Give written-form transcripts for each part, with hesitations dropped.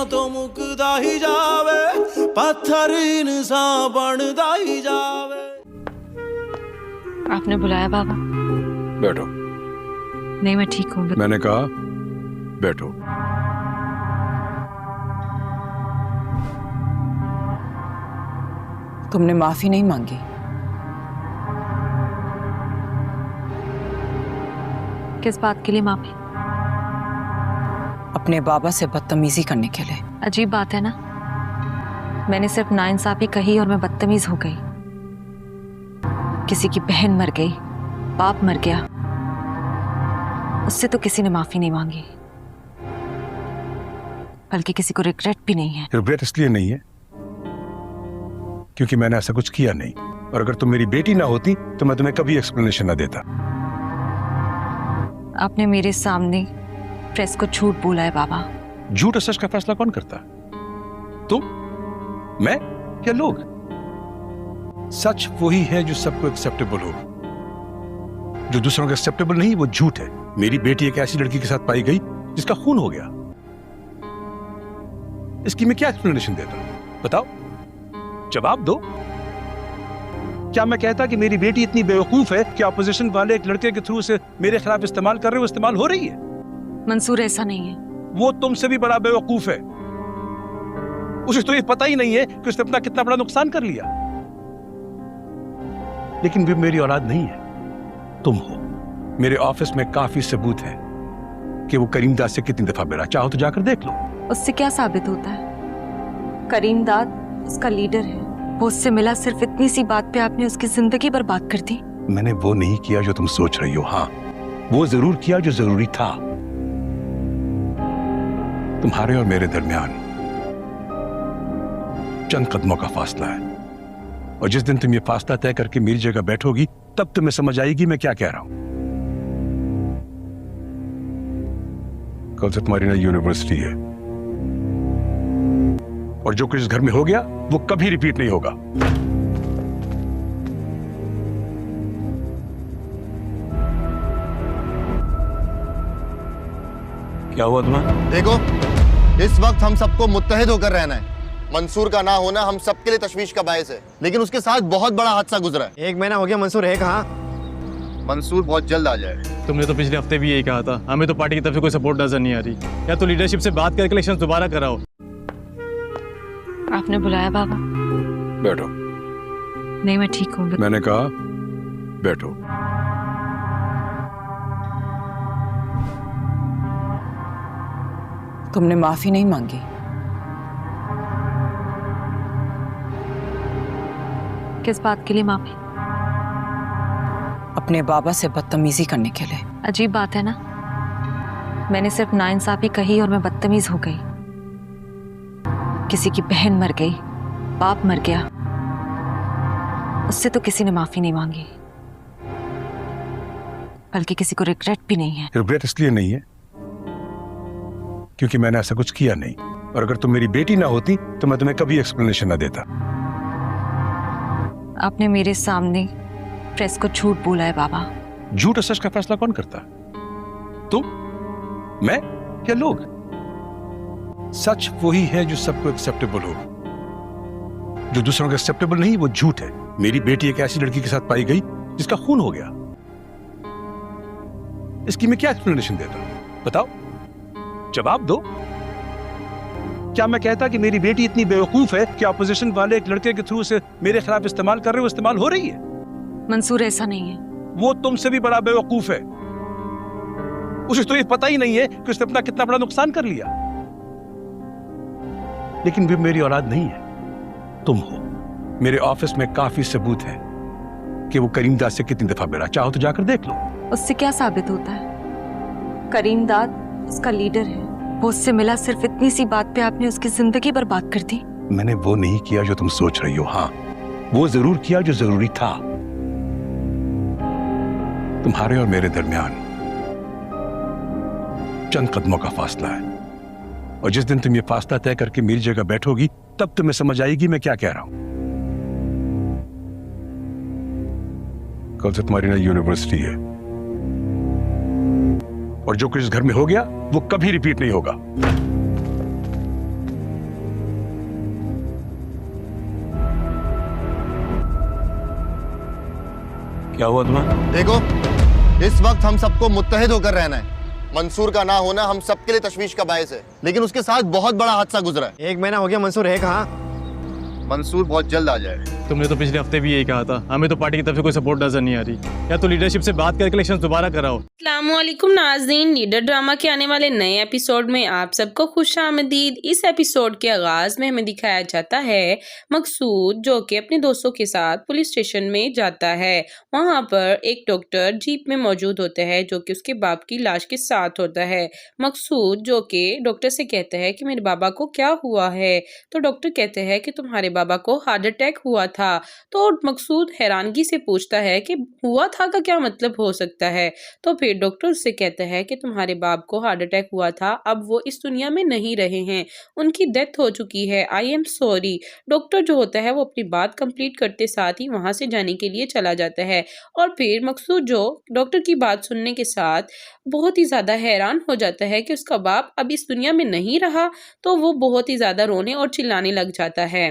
तो मुकदा ही जावे, पत्थर इंसान बनदा ही जावे। आपने बुलाया बाबा? बैठो। नहीं मैं ठीक हूँ। मैंने कहा बैठो। तुमने माफी नहीं मांगी? किस बात के लिए माफी? अपने बाबा से बदतमीजी करने के लिए। अजीब बात है ना, मैंने सिर्फ नाइंसाफी कही और मैं बदतमीज हो गई। किसी की बहन मर गई, बाप मर गया, उससे तो किसी ने माफी नहीं मांगी, बल्कि किसी को रिग्रेट भी नहीं है। रिग्रेट इसलिए नहीं है क्योंकि मैंने ऐसा कुछ किया नहीं, और अगर तुम मेरी बेटी ना होती तो मैं तुम्हें कभी एक्सप्लेनेशन ना देता। आपने मेरे सामने प्रेस को झूठ बोला है बाबा। झूठ और सच का फैसला कौन करता? तुम, मैं या लोग? सच वही है जो सबको एक्सेप्टेबल हो, जो दूसरों को एक्सेप्टेबल नहीं वो झूठ है। मेरी बेटी एक ऐसी लड़की के साथ पाई गई जिसका खून हो गया, इसकी मैं क्या एक्सप्लेनेशन देता? बताओ, जवाब दो। क्या मैं कहता कि मेरी बेटी इतनी बेवकूफ है कि अपोजिशन वाले एक लड़के के थ्रू उसे मेरे खिलाफ इस्तेमाल कर रहे हो, इस्तेमाल हो रही है? मंसूर ऐसा नहीं है। वो तुमसे भी बड़ा बेवकूफ है। उसे तो ये पता ही नहीं है कि उसने अपना कितना बड़ा नुकसान कर लिया। लेकिन भी मेरी औलाद नहीं है, तुम हो। मेरे ऑफिस में काफी सबूत है कि वो करीम दाद से कितनी दफा मिला, चाहो तो जाकर देख लो। उससे क्या साबित होता है? करीम दाद उसका लीडर है, वो उससे मिला, सिर्फ इतनी सी बात पे आपने उसकी जिंदगी बर्बाद कर दी। मैंने वो नहीं किया जो तुम सोच रही हो। हाँ, वो जरूर किया जो जरूरी था। तुम्हारे और मेरे दरमियान चंद कदमों का फासला है, और जिस दिन तुम ये फासला तय करके मेरी जगह बैठोगी तब तुम्हें समझ आएगी मैं क्या कह रहा हूं। कल से तुम्हारी नई यूनिवर्सिटी है, और जो कुछ इस घर में हो गया वो कभी रिपीट नहीं होगा। क्या हुआ तुम्हें? देखो, इस वक्त हम सबको मुत्तहिद होकर रहना है। मंसूर का ना होना हम सबके लिए तशवीश का बायस है, लेकिन उसके साथ बहुत बड़ा हादसा गुजरा है। 1 महीना हो गया, मंसूर है कहाँ? मंसूर बहुत जल्द आ जाएगा। तुमने तो पिछले हफ्ते भी यही कहा था। हमें तो पार्टी की तरफ से कोई सपोर्ट नजर नहीं आ रही। या तो लीडरशिप से बात करके इलेक्शन दोबारा कराओ। आपने बुलाया बाबा? बैठो। नहीं मैं ठीक हूँ। मैंने कहा बैठो। तुमने माफी नहीं मांगी? किस बात के लिए माफी? अपने बाबा से बदतमीजी करने के लिए। अजीब बात है ना, मैंने सिर्फ नाइंसाफी कही और मैं बदतमीज हो गई। किसी की बहन मर गई, बाप मर गया, उससे तो किसी ने माफी नहीं मांगी, बल्कि किसी को रिग्रेट भी नहीं है। रिग्रेट इसलिए नहीं है क्योंकि मैंने ऐसा कुछ किया नहीं, और अगर तुम मेरी बेटी ना होती तो मैं तुम्हें कभी एक्सप्लेनेशन ना देता। आपने मेरे सामने प्रेस को झूठ बोला है बाबा। झूठ और सच का फैसला कौन करता? तुम, मैं या लोग? सच वही है जो सबको एक्सेप्टेबल हो, जो दूसरों को एक्सेप्टेबल नहीं वो झूठ है। मेरी बेटी एक ऐसी लड़की के साथ पाई गई जिसका खून हो गया, इसकी मैं क्या एक्सप्लेनेशन देता? बताओ, जवाब दो। क्या मैं कहता कि मेरी बेटी इतनी बेवकूफ है कि अपोजिशन वाले एक लड़के के थ्रू उसे मेरे खिलाफ इस्तेमाल कर रहे हो, इस्तेमाल हो रही है? मंसूर ऐसा नहीं है। वो तुमसे भी बड़ा बेवकूफ है। उसे तो ये पता ही नहीं है कि उसने अपना कितना बड़ा नुकसान कर लिया। लेकिन भी मेरी औलाद नहीं है, तुम हो। मेरे ऑफिस में काफी सबूत है कि वो करीम दाद से कितनी दफा मिला, चाहो तो जाकर देख लो। उससे क्या साबित होता है? करीम दाद उसका लीडर है, वो उससे मिला, सिर्फ इतनी सी बात पे आपने उसकी जिंदगी बर्बाद कर दी। मैंने वो नहीं किया जो तुम सोच रही हो। हाँ, वो जरूर किया जो जरूरी था। तुम्हारे और मेरे दरमियान चंद कदमों का फासला है, और जिस दिन तुम ये फासला तय करके मेरी जगह बैठोगी तब तुम्हें समझ आएगी मैं क्या कह रहा हूं। कल से तुम्हारी नई यूनिवर्सिटी है, और जो कुछ इस घर में हो गया वो कभी रिपीट नहीं होगा। क्या हुआ तुम्हें? देखो, इस वक्त हम सबको मुत्तहिद होकर रहना है। मंसूर का ना होना हम सबके लिए तशवीश का बायस है, लेकिन उसके साथ बहुत बड़ा हादसा गुजरा है। 1 महीना हो गया, मंसूर है कहाँ? मंसूर बहुत जल्द आ जाएगा। तुमने तो पिछले हफ्ते भी यही कहा था, हमें तो पार्टी की तरफ से कोई सपोर्ट नजर नहीं आ रही। या तो लीडरशिप से बात करके इलेक्शन दोबारा कराओ। अस्सलामुअलैकुम नाज़रीन, लीडर ड्रामा के आने वाले नए एपिसोड में आप सबको खुशामदीद। इस एपिसोड के आगाज में हमें दिखाया जाता है मकसूद जो कि अपने दोस्तों के साथ पुलिस स्टेशन में जाता है। वहाँ पर एक डॉक्टर जीप में मौजूद होता है जो कि उसके बाप की लाश के साथ होता है। मकसूद जो कि डॉक्टर से कहता है कि मेरे बाबा को क्या हुआ है, तो डॉक्टर कहते हैं कि तुम्हारे बाबा को हार्ट अटैक हुआ था। तो मकसूद हैरानगी से पूछता है कि हुआ था का क्या मतलब हो सकता है। तो फिर डॉक्टर उससे कहता है कि तुम्हारे बाप को हार्ट अटैक हुआ था, अब वो इस दुनिया में नहीं रहे हैं, उनकी डेथ हो चुकी है, आई एम सॉरी। डॉक्टर जो होता है वो अपनी बात कंप्लीट करते साथ ही वहां से जाने के लिए चला जाता है। और फिर मकसूद जो डॉक्टर की बात सुनने के साथ बहुत ही ज्यादा हैरान हो जाता है कि उसका बाप अब इस दुनिया में नहीं रहा, तो वो बहुत ही ज्यादा रोने और चिल्लाने लग जाता है,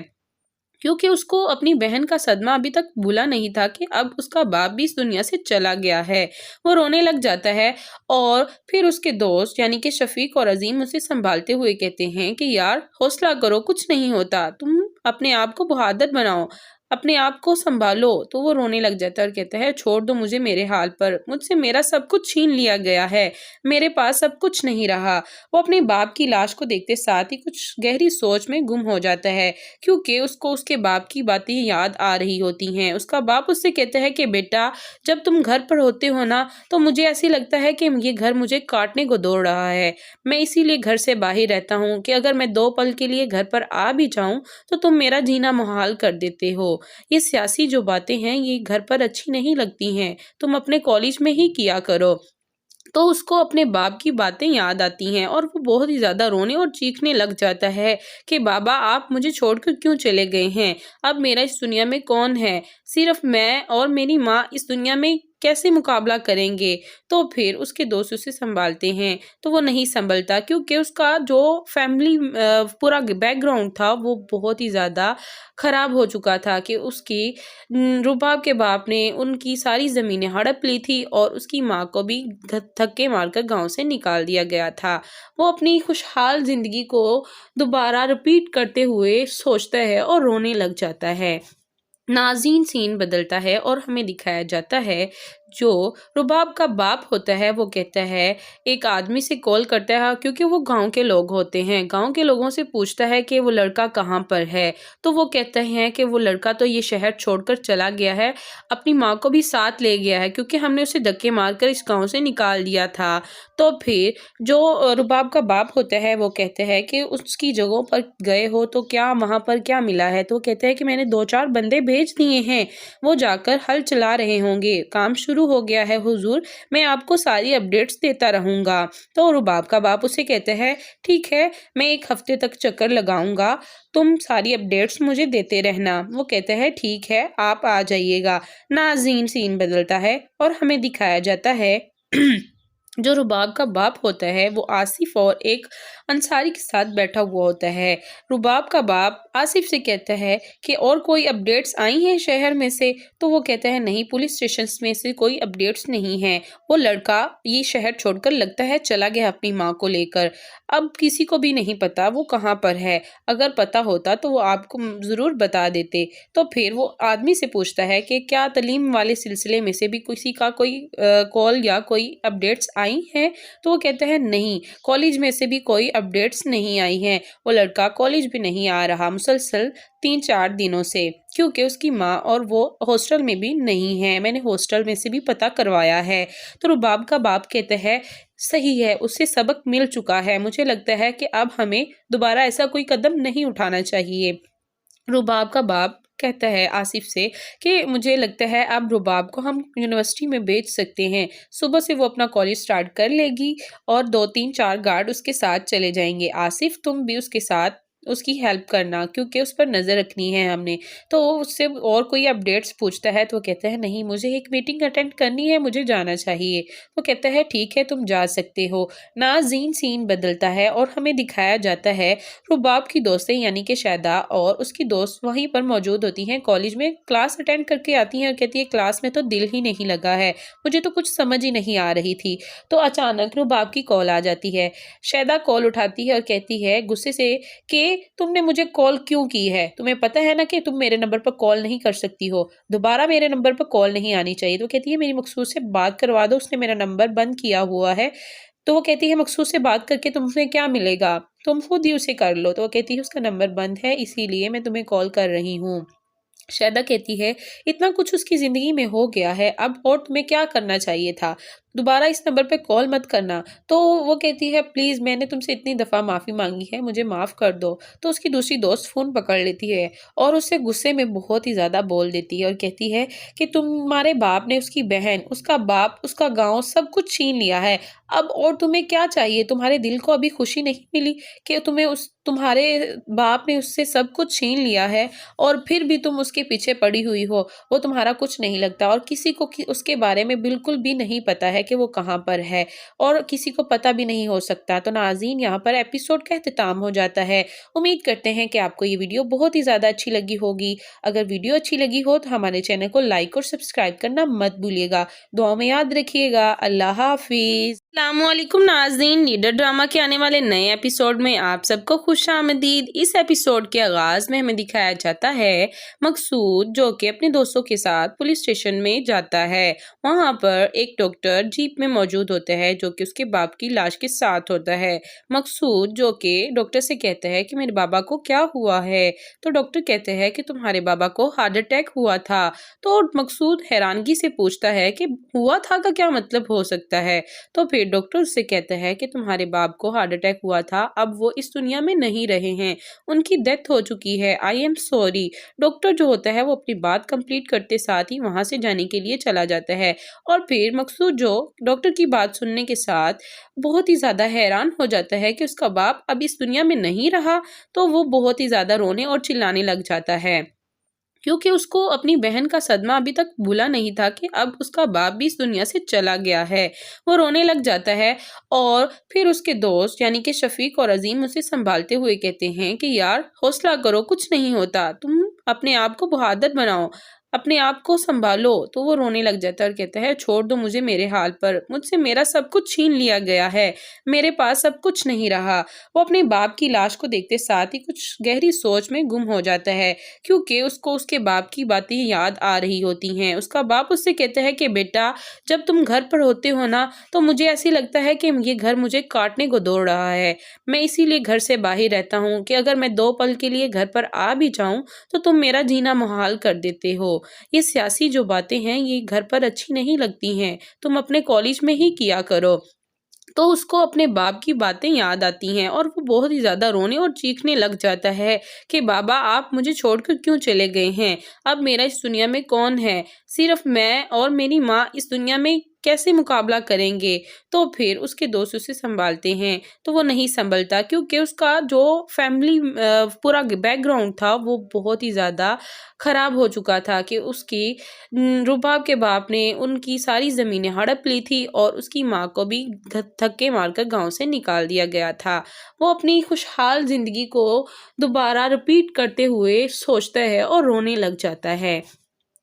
क्योंकि उसको अपनी बहन का सदमा अभी तक भूला नहीं था कि अब उसका बाप भी इस दुनिया से चला गया है। वो रोने लग जाता है और फिर उसके दोस्त यानी कि शफीक और अजीम उसे संभालते हुए कहते हैं कि यार हौसला करो, कुछ नहीं होता, तुम अपने आप को बहादुर बनाओ, अपने आप को संभालो। तो वो रोने लग जाता है और कहता है छोड़ दो मुझे मेरे हाल पर, मुझसे मेरा सब कुछ छीन लिया गया है, मेरे पास सब कुछ नहीं रहा। वो अपने बाप की लाश को देखते साथ ही कुछ गहरी सोच में गुम हो जाता है, क्योंकि उसको उसके बाप की बातें याद आ रही होती हैं। उसका बाप उससे कहता है कि बेटा जब तुम घर पर होते हो ना तो मुझे ऐसे लगता है कि ये घर मुझे काटने को दौड़ रहा है, मैं इसीलिए घर से बाहर रहता हूँ कि अगर मैं 2 पल के लिए घर पर आ भी जाऊँ तो तुम मेरा जीना मुहाल कर देते हो। ये सियासी जो बातें हैं ये घर पर अच्छी नहीं लगती हैं, तुम अपने कॉलेज में ही किया करो। तो उसको अपने बाप की बातें याद आती हैं और वो बहुत ही ज़्यादा रोने और चीखने लग जाता है कि बाबा आप मुझे छोड़कर क्यों चले गए हैं, अब मेरा इस दुनिया में कौन है, सिर्फ मैं और मेरी माँ इस दुनिया में कैसे मुकाबला करेंगे। तो फिर उसके दोस्त उसे संभालते हैं, तो वो नहीं संभलता क्योंकि उसका जो फैमिली पूरा बैकग्राउंड था वो बहुत ही ज़्यादा ख़राब हो चुका था कि उसकी रुबाब के बाप ने उनकी सारी ज़मीनें हड़प ली थी और उसकी माँ को भी धक्के मारकर गांव से निकाल दिया गया था। वो अपनी खुशहाल ज़िंदगी को दोबारा रिपीट करते हुए सोचता है और रोने लग जाता है। नाज़रीन सीन बदलता है और हमें दिखाया जाता है जो रुबाब का बाप होता है वो कहता है एक आदमी से कॉल करता है, क्योंकि वो गांव के लोग होते हैं, गांव के लोगों से पूछता है कि वो लड़का कहाँ पर है। तो वो कहते हैं कि वो लड़का तो ये शहर छोड़कर चला गया है, अपनी माँ को भी साथ ले गया है क्योंकि हमने उसे धक्के मारकर इस गांव से निकाल दिया था। तो फिर जो रुबाब का बाप होता है वो कहते हैं कि उसकी जगहों पर गए हो तो क्या वहाँ पर क्या मिला है। तो कहते हैं कि मैंने 2-4 बंदे भेज दिए हैं, वो जाकर हल चला रहे होंगे, काम शुरू हो गया है हुजूर, मैं आपको सारी अपडेट्स देता रहूंगा। तो रुबाब का बाप उसे कहते हैं ठीक है मैं 1 हफ्ते तक चक्कर लगाऊंगा, तुम सारी अपडेट्स मुझे देते रहना। वो कहते हैं ठीक है आप आ जाइएगा। नाज़रीन सीन बदलता है और हमें दिखाया जाता है जो रुबाब का बाप होता है वो आसिफ और एक अंसारी के साथ बैठा हुआ होता है। रुबाब का बाप आसिफ से कहता है कि और कोई अपडेट्स आई हैं शहर में से। तो वो कहता है नहीं, पुलिस स्टेशन में से कोई अपडेट्स नहीं हैं, वो लड़का ये शहर छोड़कर लगता है चला गया अपनी माँ को लेकर, अब किसी को भी नहीं पता वो कहाँ पर है, अगर पता होता तो वो आपको ज़रूर बता देते। तो फिर वो आदमी से पूछता है कि क्या तालीम वाले सिलसिले में से भी किसी का कोई कॉल या कोई अपडेट्स आई हैं। तो वो कहते हैं नहीं, कॉलेज में से भी कोई अपडेट्स नहीं आई हैं, वो लड़का कॉलेज भी नहीं आ रहा मुसलसल 3-4 दिनों से, क्योंकि उसकी माँ और वो हॉस्टल में भी नहीं है, मैंने हॉस्टल में से भी पता करवाया है। तो रुबाब का बाप कहते हैं सही है, उससे सबक मिल चुका है, मुझे लगता है कि अब हमें दोबारा ऐसा कोई कदम नहीं उठाना चाहिए। रुबाब का बाप कहता है आसिफ से कि मुझे लगता है अब रुबाब को हम यूनिवर्सिटी में भेज सकते हैं, सुबह से वो अपना कॉलेज स्टार्ट कर लेगी और 2-3-4 गार्ड उसके साथ चले जाएंगे। आसिफ तुम भी उसके साथ उसकी हेल्प करना, क्योंकि उस पर नज़र रखनी है हमने। तो वो उससे और कोई अपडेट्स पूछता है तो वो कहता है नहीं, मुझे एक मीटिंग अटेंड करनी है, मुझे जाना चाहिए। वो कहता है ठीक है, तुम जा सकते हो। नाज़ीन सीन बदलता है और हमें दिखाया जाता है रुबाब की दोस्तें यानी कि शायदा और उसकी दोस्त वहीं पर मौजूद होती हैं, कॉलेज में क्लास अटेंड करके आती हैं और कहती है क्लास में तो दिल ही नहीं लगा है, मुझे तो कुछ समझ ही नहीं आ रही थी। तो अचानक रुबाब की कॉल आ जाती है। शायदा कॉल उठाती है और कहती है गुस्से से कि तुमने मुझे कॉल क्यों की है, तुम्हें पता है ना कि तुम मेरे नंबर पर कॉल नहीं कर सकती हो, दोबारा मेरे नंबर पर कॉल नहीं आनी चाहिए। तो कहती है मेरी मकसूद से बात करवा दो, उसने मेरा नंबर बंद किया हुआ है। तो वो कहती है मकसूद से बात करके तुमसे क्या मिलेगा, तुम खुद ही उसे कर लो। तो वो कहती है उसका नंबर बंद है, इसीलिए मैं तुम्हें कॉल कर रही हूँ। शायदा कहती है इतना कुछ उसकी ज़िंदगी में हो गया है, अब और तुम्हें क्या करना चाहिए था, दोबारा इस नंबर पे कॉल मत करना। तो वो कहती है प्लीज़ मैंने तुमसे इतनी दफ़ा माफ़ी मांगी है, मुझे माफ़ कर दो। तो उसकी दूसरी दोस्त फ़ोन पकड़ लेती है और उससे गुस्से में बहुत ही ज़्यादा बोल देती है और कहती है कि तुम्हारे बाप ने उसकी बहन, उसका बाप, उसका गाँव सब कुछ छीन लिया है, अब और तुम्हें क्या चाहिए, तुम्हारे दिल को अभी खुशी नहीं मिली कि तुम्हारे बाप ने उससे सब कुछ छीन लिया है और फिर भी तुम उसके पीछे पड़ी हुई हो, वो तुम्हारा कुछ नहीं लगता और किसी को उसके बारे में बिल्कुल भी नहीं पता है कि वो कहाँ पर है और किसी को पता भी नहीं हो सकता। तो नाज़रीन यहाँ पर एपिसोड का इख्तिताम हो जाता है। उम्मीद करते हैं कि आपको ये वीडियो बहुत ही ज़्यादा अच्छी लगी होगी। अगर वीडियो अच्छी लगी हो तो हमारे चैनल को लाइक और सब्सक्राइब करना मत भूलिएगा। दुआ में याद रखिएगा। अल्लाह हाफिज़। अस्सलामुअलैकुम नाज़रीन, लीडर ड्रामा के आने वाले नए एपिसोड में आप सबको खुशामदीद। इस एपिसोड के आगाज़ में हमें दिखाया जाता है मकसूद जो कि अपने दोस्तों के साथ पुलिस स्टेशन में जाता है। वहाँ पर एक डॉक्टर जीप में मौजूद होता है जो कि उसके बाप की लाश के साथ होता है। मकसूद जो कि डॉक्टर से कहता है कि मेरे बाबा को क्या हुआ है। तो डॉक्टर कहते हैं कि तुम्हारे बाबा को हार्ट अटैक हुआ था। तो मकसूद हैरानगी से पूछता है कि हुआ था का क्या मतलब हो सकता है। तो फिर डॉक्टर उससे कहता है कि तुम्हारे बाप को हार्ट अटैक हुआ था, अब वो इस दुनिया में नहीं रहे हैं, उनकी डेथ हो चुकी है, आई एम सॉरी। डॉक्टर जो होता है वो अपनी बात कंप्लीट करते साथ ही वहां से जाने के लिए चला जाता है और फिर मकसूद जो डॉक्टर की बात सुनने के साथ बहुत ही ज्यादा हैरान हो जाता है कि उसका बाप अब इस दुनिया में नहीं रहा। तो वो बहुत ही ज्यादा रोने और चिल्लाने लग जाता है क्योंकि उसको अपनी बहन का सदमा अभी तक भूला नहीं था कि अब उसका बाप भी इस दुनिया से चला गया है। वो रोने लग जाता है और फिर उसके दोस्त यानी कि शफीक और अजीम उसे संभालते हुए कहते हैं कि यार हौसला करो, कुछ नहीं होता, तुम अपने आप को बहादुर बनाओ, अपने आप को संभालो। तो वो रोने लग जाता है और कहता है छोड़ दो मुझे मेरे हाल पर, मुझसे मेरा सब कुछ छीन लिया गया है, मेरे पास सब कुछ नहीं रहा। वो अपने बाप की लाश को देखते साथ ही कुछ गहरी सोच में गुम हो जाता है क्योंकि उसको उसके बाप की बातें याद आ रही होती हैं। उसका बाप उससे कहता है कि बेटा जब तुम घर पर होते हो ना तो मुझे ऐसे लगता है कि ये घर मुझे काटने को दौड़ रहा है, मैं इसीलिए घर से बाहर रहता हूँ कि अगर मैं 2 पल के लिए घर पर आ भी जाऊँ तो तुम मेरा जीना मुहाल कर देते हो। ये सियासी जो बातें हैं ये घर पर अच्छी नहीं लगती हैं, तुम अपने कॉलेज में ही किया करो। तो उसको अपने बाप की बातें याद आती हैं और वो बहुत ही ज़्यादा रोने और चीखने लग जाता है कि बाबा आप मुझे छोड़कर क्यों चले गए हैं, अब मेरा इस दुनिया में कौन है, सिर्फ मैं और मेरी माँ इस दुनिया में कैसे मुकाबला करेंगे। तो फिर उसके दोस्त उसे संभालते हैं तो वो नहीं संभलता क्योंकि उसका जो फैमिली पूरा बैकग्राउंड था वो बहुत ही ज़्यादा ख़राब हो चुका था कि उसकी रुबाब के बाप ने उनकी सारी ज़मीनें हड़प ली थी और उसकी माँ को भी धक्के मारकर गांव से निकाल दिया गया था। वो अपनी खुशहाल ज़िंदगी को दोबारा रिपीट करते हुए सोचता है और रोने लग जाता है।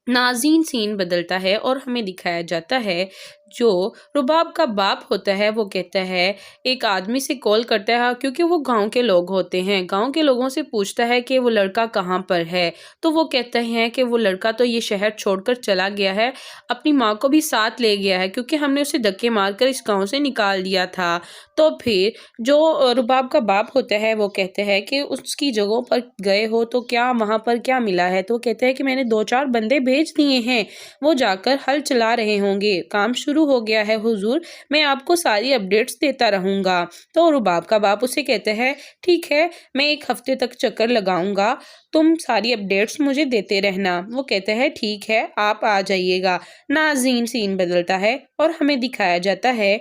नाज़रीन सीन बदलता है और हमें दिखाया जाता है जो रुबाब का बाप होता है वो कहता है एक आदमी से कॉल करता है क्योंकि वो गांव के लोग होते हैं, गांव के लोगों से पूछता है कि वो लड़का कहाँ पर है। तो वो कहते हैं कि वो लड़का तो ये शहर छोड़कर चला गया है, अपनी माँ को भी साथ ले गया है क्योंकि हमने उसे धक्के मारकर इस गांव से निकाल दिया था। तो फिर जो रुबाब का बाप होता है वो कहते हैं कि उसकी जगहों पर गए हो तो क्या वहाँ पर क्या मिला है। तो वो कहते हैं कि मैंने 2-4 बंदे भेज दिए हैं, वो जाकर हल चला रहे होंगे, काम शुरू हो गया है हुजूर, मैं आपको सारी अपडेट्स देता रहूंगा। तो रुबाब का बाप उसे कहते हैं ठीक है मैं 1 हफ्ते तक चक्कर लगाऊंगा, तुम सारी अपडेट्स मुझे देते रहना। वो कहते हैं ठीक है आप आ जाइएगा। नाज़रीन सीन बदलता है और हमें दिखाया जाता है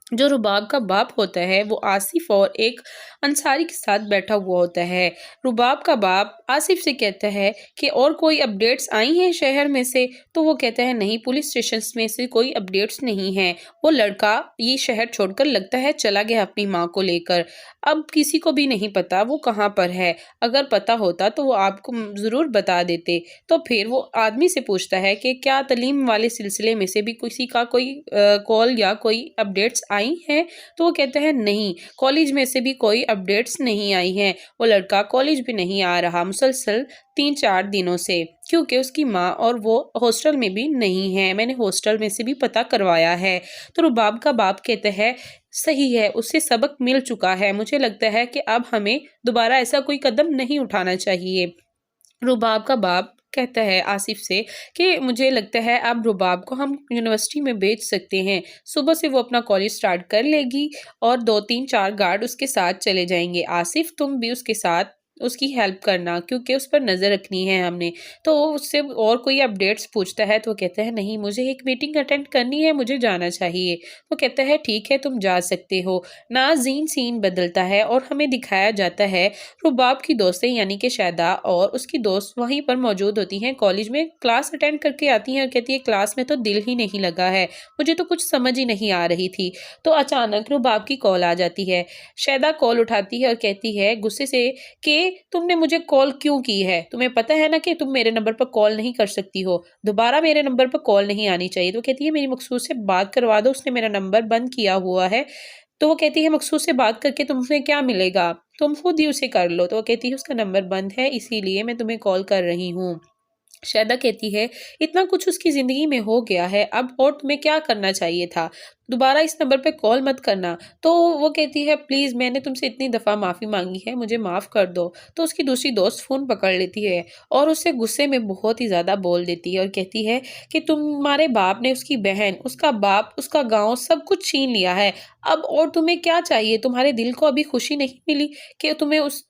जो रुबाब का बाप होता है वो आसिफ और एक अंसारी के साथ बैठा हुआ होता है। रुबाब का बाप आसिफ से कहता है कि और कोई अपडेट्स आई हैं शहर में से, तो वो कहता है नहीं, पुलिस स्टेशन में से कोई अपडेट्स नहीं हैं। वो लड़का ये शहर छोड़कर लगता है चला गया अपनी माँ को लेकर। अब किसी को भी नहीं पता वो कहाँ पर है, अगर पता होता तो वो आपको ज़रूर बता देते। तो फिर वो आदमी से पूछता है कि क्या तालीम वाले सिलसिले में से भी किसी का कोई कॉल या कोई अपडेट्स आई हैं? तो वो कहता है नहीं, कॉलेज में से भी कोई अपडेट्स नहीं आई हैं। वो लड़का कॉलेज भी नहीं आ रहा मुसलसल 3-4 दिनों से, क्योंकि उसकी माँ और वो हॉस्टल में भी नहीं है। मैंने हॉस्टल में से भी पता करवाया है। तो रुबाब का बाप कहता है सही है, उससे सबक मिल चुका है, मुझे लगता है कि अब हमें दोबारा ऐसा कोई कदम नहीं उठाना चाहिए। रुबाब का बाप कहता है आसिफ से कि मुझे लगता है अब रुबाब को हम यूनिवर्सिटी में भेज सकते हैं। सुबह से वो अपना कॉलेज स्टार्ट कर लेगी और 2-3-4 गार्ड उसके साथ चले जाएंगे। आसिफ तुम भी उसके साथ उसकी हेल्प करना, क्योंकि उस पर नज़र रखनी है हमने। तो वो उससे और कोई अपडेट्स पूछता है तो वो कहता है नहीं, मुझे एक मीटिंग अटेंड करनी है, मुझे जाना चाहिए। वो कहता है ठीक है, तुम जा सकते हो। नाज़ीन सीन बदलता है और हमें दिखाया जाता है रुबाब की दोस्तें यानी कि शायदा और उसकी दोस्त वहीं पर मौजूद होती हैं, कॉलेज में क्लास अटेंड करके आती हैं और कहती है क्लास में तो दिल ही नहीं लगा है, मुझे तो कुछ समझ ही नहीं आ रही थी। तो अचानक रुबाब की कॉल आ जाती है। शायदा कॉल उठाती है और कहती है गुस्से से कि तुमने मुझे कॉल क्यों की है? तुम्हें पता है ना कि तुम मेरे नंबर पर कॉल नहीं कर सकती हो, दोबारा मेरे नंबर पर कॉल नहीं आनी चाहिए। तो कहती है मेरी मकसूद से बात करवा दो, उसने मेरा नंबर बंद किया हुआ है। तो वो कहती है मकसूद से बात करके तुमसे क्या मिलेगा, तुम खुद ही उसे कर लो। तो वो कहती है उसका नंबर बंद है, इसीलिए मैं तुम्हें कॉल कर रही हूँ। शायदा कहती है इतना कुछ उसकी ज़िंदगी में हो गया है, अब और तुम्हें क्या करना चाहिए था, दोबारा इस नंबर पे कॉल मत करना। तो वो कहती है प्लीज़, मैंने तुमसे इतनी दफ़ा माफ़ी मांगी है, मुझे माफ़ कर दो। तो उसकी दूसरी दोस्त फ़ोन पकड़ लेती है और उससे गुस्से में बहुत ही ज़्यादा बोल देती है और कहती है कि तुम्हारे बाप ने उसकी बहन, उसका बाप, उसका गाँव सब कुछ छीन लिया है, अब और तुम्हें क्या चाहिए? तुम्हारे दिल को अभी खुशी नहीं मिली कि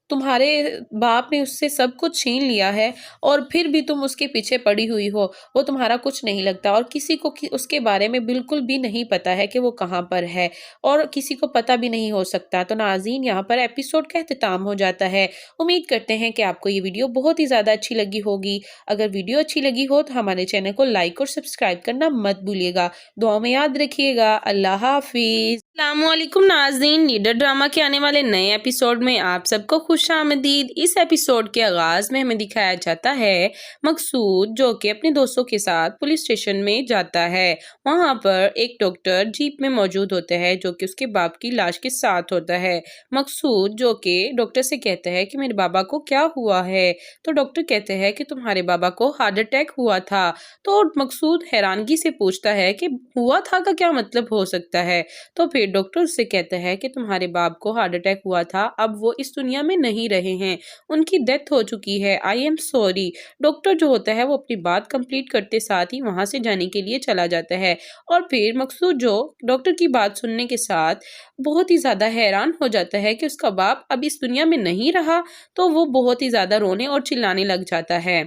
तुम्हारे बाप ने उससे सब कुछ छीन लिया है और फिर भी तुम उसके पीछे पड़ी हुई हो, वो तुम्हारा कुछ नहीं लगता और किसी को उसके बारे में बिल्कुल भी नहीं पता है कि वो कहाँ पर है और किसी को पता भी नहीं हो सकता। तो नाज़रीन, यहाँ पर एपिसोड का इख्तिताम हो जाता है। उम्मीद करते हैं कि आपको ये वीडियो बहुत ही ज़्यादा अच्छी लगी होगी। अगर वीडियो अच्छी लगी हो तो हमारे चैनल को लाइक और सब्सक्राइब करना मत भूलिएगा। दुआ में याद रखिएगा। अल्लाह हाफिज़। अस्सलामुअलैकुम नाज़रीन, लीडर ड्रामा के आने वाले नए एपिसोड में आप सबको खुशामदीद। इस एपिसोड के आगाज़ में हमें दिखाया जाता है मकसूद जो कि अपने दोस्तों के साथ पुलिस स्टेशन में जाता है। वहाँ पर एक डॉक्टर जीप में मौजूद होता है जो कि उसके बाप की लाश के साथ होता है। मकसूद जो कि डॉक्टर से कहता है कि मेरे बाबा को क्या हुआ है, तो डॉक्टर कहते हैं कि तुम्हारे बाबा को हार्ट अटैक हुआ था। तो मकसूद हैरानगी से पूछता है कि हुआ था का क्या मतलब हो सकता है। तो फिर डॉक्टर उससे कहता है कि तुम्हारे बाप को हार्ट अटैक हुआ था, अब वो इस दुनिया में नहीं रहे हैं, उनकी डेथ हो चुकी है, आई एम सॉरी। डॉक्टर जो होता है वो अपनी बात कंप्लीट करते साथ ही वहां से जाने के लिए चला जाता है और फिर मकसूद जो डॉक्टर की बात सुनने के साथ बहुत ही ज्यादा हैरान हो जाता है कि उसका बाप अब इस दुनिया में नहीं रहा। तो वो बहुत ही ज्यादा रोने और चिल्लाने लग जाता है,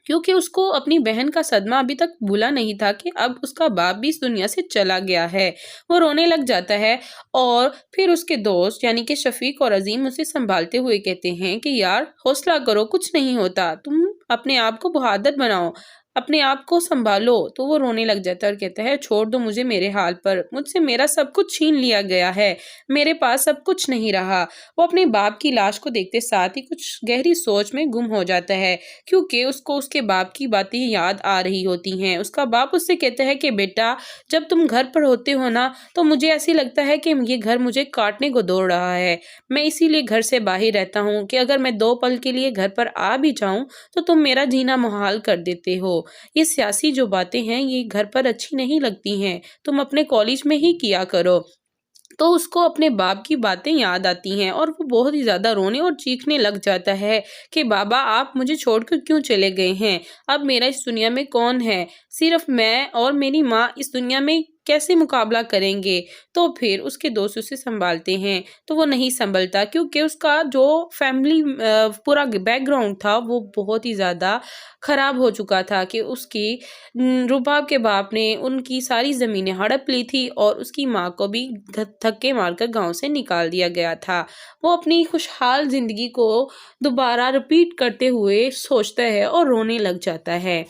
क्योंकि उसको अपनी बहन का सदमा अभी तक भूला नहीं था कि अब उसका बाप भी इस दुनिया से चला गया है। वो रोने लग जाता है और फिर उसके दोस्त यानी कि शफीक और अजीम उसे संभालते हुए कहते हैं कि यार हौसला करो, कुछ नहीं होता, तुम अपने आप को बहादुर बनाओ, अपने आप को संभालो। तो वो रोने लग जाता है और कहता है छोड़ दो मुझे मेरे हाल पर, मुझसे मेरा सब कुछ छीन लिया गया है, मेरे पास सब कुछ नहीं रहा। वो अपने बाप की लाश को देखते साथ ही कुछ गहरी सोच में गुम हो जाता है, क्योंकि उसको उसके बाप की बातें याद आ रही होती हैं। उसका बाप उससे कहता है कि बेटा, जब तुम घर पर होते हो ना तो मुझे ऐसे लगता है कि ये घर मुझे काटने को दौड़ रहा है, मैं इसीलिए घर से बाहर रहता हूँ कि अगर मैं 2 पल के लिए घर पर आ भी जाऊँ तो तुम मेरा जीना मुहाल कर देते हो। ये सियासी जो बातें हैं ये घर पर अच्छी नहीं लगती हैं, तुम अपने कॉलेज में ही किया करो। तो उसको अपने बाप की बातें याद आती हैं और वो बहुत ही ज़्यादा रोने और चीखने लग जाता है कि बाबा आप मुझे छोड़कर क्यों चले गए हैं, अब मेरा इस दुनिया में कौन है, सिर्फ मैं और मेरी माँ इस दुनिया में कैसे मुकाबला करेंगे। तो फिर उसके दोस्त उसे संभालते हैं, तो वो नहीं संभलता क्योंकि उसका जो फैमिली पूरा बैकग्राउंड था वो बहुत ही ज़्यादा ख़राब हो चुका था कि उसकी रुबाब के बाप ने उनकी सारी ज़मीनें हड़प ली थी और उसकी माँ को भी धक्के मारकर गांव से निकाल दिया गया था। वो अपनी खुशहाल ज़िंदगी को दोबारा रिपीट करते हुए सोचता है और रोने लग जाता है।